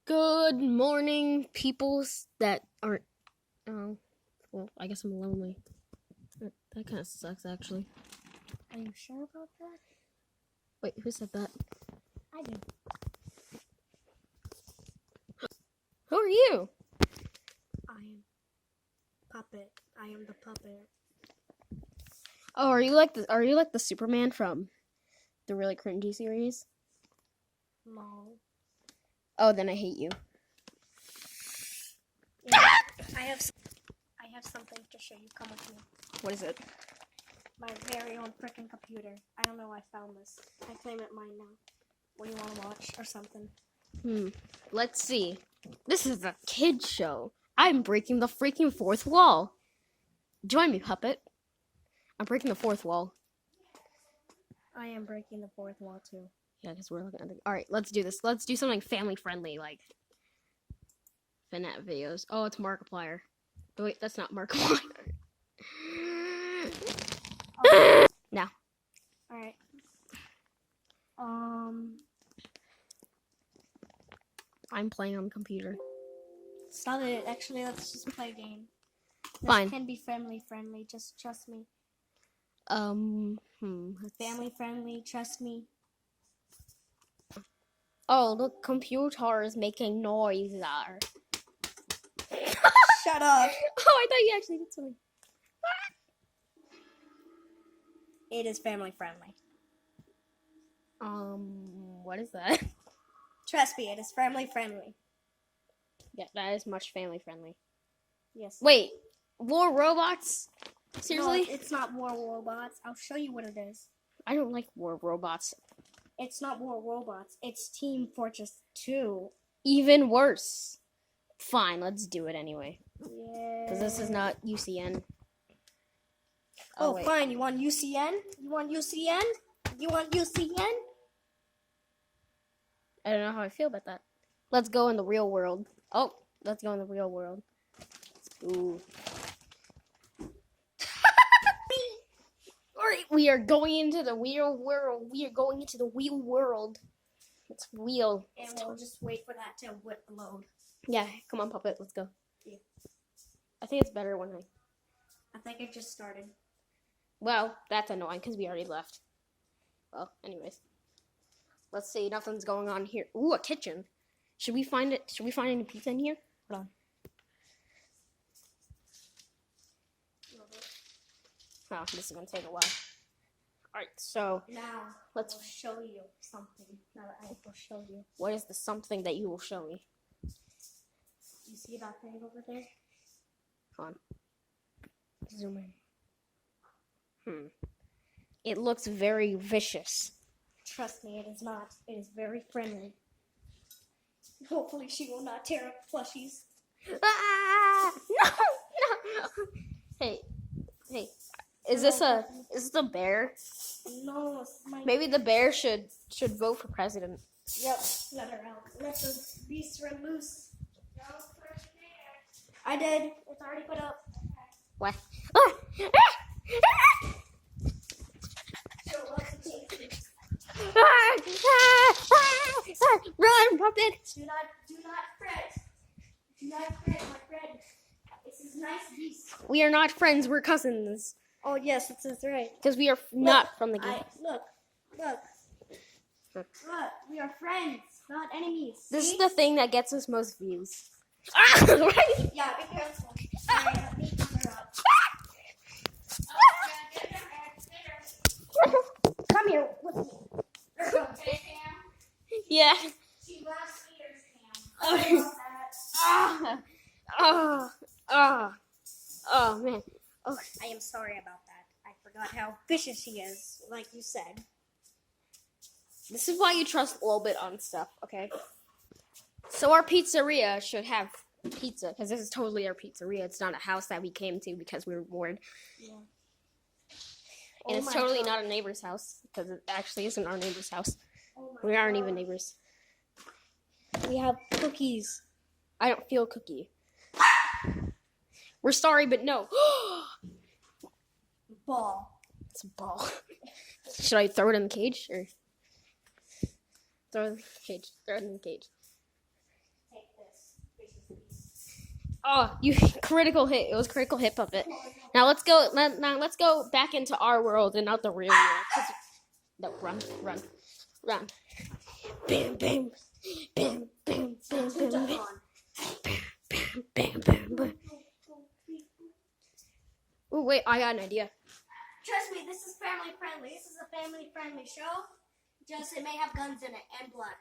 Good morning, peoples that aren't. Oh, well, I guess I'm lonely. That kind of sucks, actually. Are you sure about that? Wait, who said that? I do. Who are you? I am Puppet. I am the puppet. Oh, are you like the Superman from the really cringy series? No. Oh, then I hate you. Yeah, I have something to show you. Come with me. What is it? My very own freaking computer. I don't know how I found this. I claim it mine now. What do you want to watch or something? Let's see. This is a kid show. I'm breaking the freaking fourth wall. Join me, Puppet. I'm breaking the fourth wall. I am breaking the fourth wall too. Yeah, because we're looking at the... Alright, let's do this. Let's do something family-friendly, like... Finette videos. Oh, it's Markiplier. Oh, wait, that's not Markiplier. Okay. Now. Alright. I'm playing on the computer. Stop it. Actually, let's just play a game. This Fine. can be family-friendly. Just trust me. Family-friendly. Trust me. Oh, the computer is making noise there. Shut up. Oh, I thought you actually did something. It is family-friendly. What is that? Trust me, it is family-friendly. Yeah, that is much family-friendly. Yes. Wait, War Robots? Seriously? No, it's not War Robots. I'll show you what it is. I don't like War Robots. It's not War Robots. It's Team Fortress 2. Even worse. Fine, let's do it anyway. Yeah. Because this is not UCN. Oh, wait. fine. You want UCN? You want UCN? You want UCN? I don't know how I feel about that. Let's go in the real world. Oh, let's go in the real world. Ooh. Alright, we are going into the real world. We are going into the real world. It's real. And we'll just wait for that to load. Yeah, come on, Puppet, let's go. Yeah. I think it's better when I think it just started. Well, that's annoying because we already left. Well, anyways. Let's see, nothing's going on here. Ooh, a kitchen. Should we find it? Should we find any pizza in here? Hold on. Oh, this is gonna take a while. Alright, so Now, let's I'll show you something. Now I will show you. what is the something that you will show me? You see that thing over there? Hold on. Zoom in. It looks very vicious. Trust me, it is not. It is very friendly. Hopefully she will not tear up plushies. Ah! No! No! Hey. Is this a bear? No, it's my... Maybe the bear should vote for president. Yep, let her out. Let the beast run loose. I did. It's already put up. What? Run, Puppet! Do not fret. Do not fret, my friend. This is nice beast. We are not friends, we're cousins. Oh yes, that's right. Because we are not from the game. Look. We are friends, not enemies. This See? is the thing that gets us most views. Right? Yeah, be careful. Alright, let me cover up. Come here. Yeah. She loves eaters, Cam. Oh, man. Oh. I am sorry about that. I forgot how vicious she is, like you said. This is why you trust Lolbit on stuff, okay? So our pizzeria should have pizza, because this is totally our pizzeria. It's not a house that we came to because we were bored. Yeah. And it's totally not a neighbor's house, because it actually isn't our neighbor's house. We aren't even neighbors. We have cookies. I don't feel cookie. We're sorry, but no. Ball. It's a ball. Should I throw it in the cage? Or Throw it in the cage. Throw it in the cage. Take this. Oh, you critical hit. It was critical hit, Puppet. Now let's go. Now let's go back into our world and not the real world. No, run. Bam, bam, bam, bam, bam, bam, bam, bam, bam. Oh wait, I got an idea. Trust me, this is family friendly. This is a family friendly show. Just it may have guns in it and blood.